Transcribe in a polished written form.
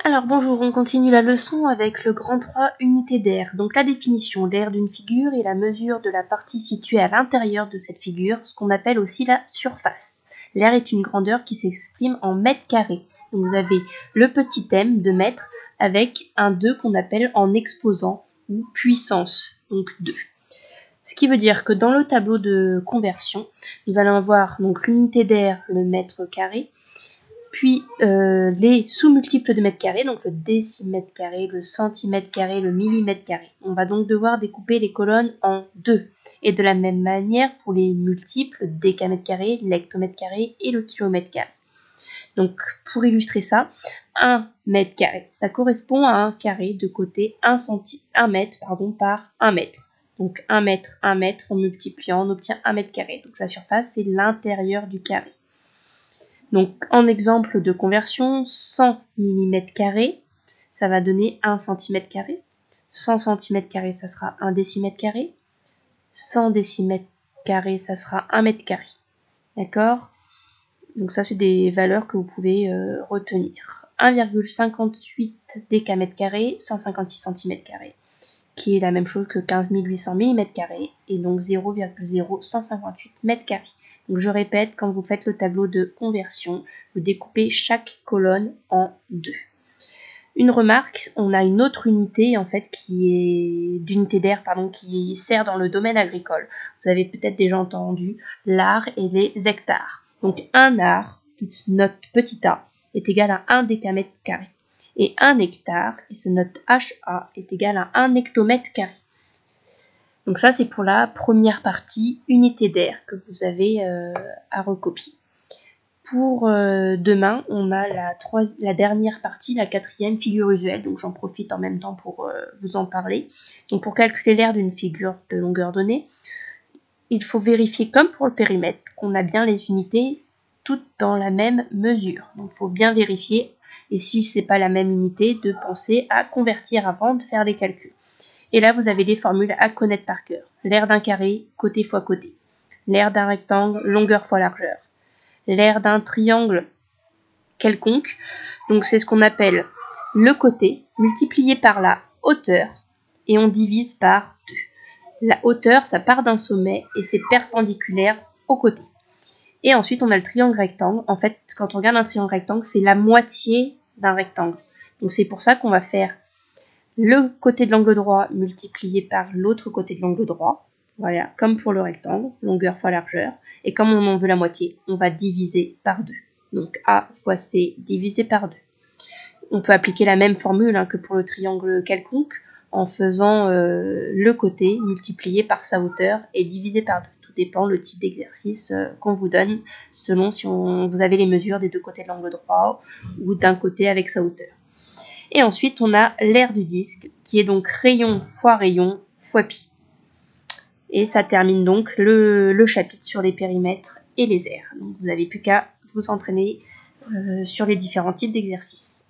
Alors bonjour, on continue la leçon avec le grand 3 unité d'aire. Donc la définition, l'aire d'une figure est la mesure de la partie située à l'intérieur de cette figure, ce qu'on appelle aussi la surface. L'aire est une grandeur qui s'exprime en mètres carrés. Donc vous avez le petit m de mètres avec un 2 qu'on appelle en exposant ou puissance, donc 2. Ce qui veut dire que dans le tableau de conversion, nous allons avoir donc l'unité d'aire, le mètre carré, puis les sous-multiples de mètres carrés, donc le décimètre carré, le centimètre carré, le millimètre carré. On va donc devoir découper les colonnes en 2. Et de la même manière pour les multiples, le décamètre carré, l'hectomètre carré et le kilomètre carré. Donc pour illustrer ça, 1 mètre carré, ça correspond à un carré de côté 1 mètre par 1 mètre. Donc 1 mètre, en multipliant, on obtient 1 mètre carré. Donc la surface, c'est l'intérieur du carré. Donc en exemple de conversion, 100 mm², ça va donner 1 cm². 100 cm², ça sera 1 décimètre². 100 décimètres², ça sera 1 mètre². D'accord? Donc ça, c'est des valeurs que vous pouvez retenir. 1,58 décamètre², 156 cm², qui est la même chose que 15 800 mm², et donc 0,0158 m². Donc je répète, quand vous faites le tableau de conversion, vous découpez chaque colonne en 2. Une remarque, on a une autre unité en fait d'unité d'aire qui sert dans le domaine agricole. Vous avez peut-être déjà entendu l'ar et les hectares. Donc un ar, qui se note petit a, est égal à 1 décamètre². Et un hectare, qui se note HA, est égal à 1 hectomètre². Donc ça, c'est pour la première partie, unité d'aire, que vous avez à recopier. Pour demain, on a la dernière partie, la quatrième, figure usuelle. Donc j'en profite en même temps pour vous en parler. Donc pour calculer l'aire d'une figure de longueur donnée, il faut vérifier, comme pour le périmètre, qu'on a bien les unités toutes dans la même mesure. Donc il faut bien vérifier, et si ce n'est pas la même unité, de penser à convertir avant de faire les calculs. Et là, vous avez les formules à connaître par cœur. L'aire d'un carré, côté fois côté. L'aire d'un rectangle, longueur fois largeur. L'aire d'un triangle quelconque, donc c'est ce qu'on appelle le côté multiplié par la hauteur, et on divise par 2. La hauteur, ça part d'un sommet et c'est perpendiculaire au côté. Et ensuite, on a le triangle rectangle. En fait, quand on regarde un triangle rectangle, c'est la moitié d'un rectangle. Donc c'est pour ça qu'on va faire le côté de l'angle droit multiplié par l'autre côté de l'angle droit. Voilà, comme pour le rectangle, longueur fois largeur. Et comme on en veut la moitié, on va diviser par 2. Donc A fois C divisé par 2. On peut appliquer la même formule que pour le triangle quelconque, en faisant le côté multiplié par sa hauteur et divisé par 2. Tout dépend le type d'exercice qu'on vous donne, selon si vous avez les mesures des deux côtés de l'angle droit ou d'un côté avec sa hauteur. Et ensuite, on a l'aire du disque, qui est donc rayon fois pi. Et ça termine donc le chapitre sur les périmètres et les aires. Donc vous n'avez plus qu'à vous entraîner sur les différents types d'exercices.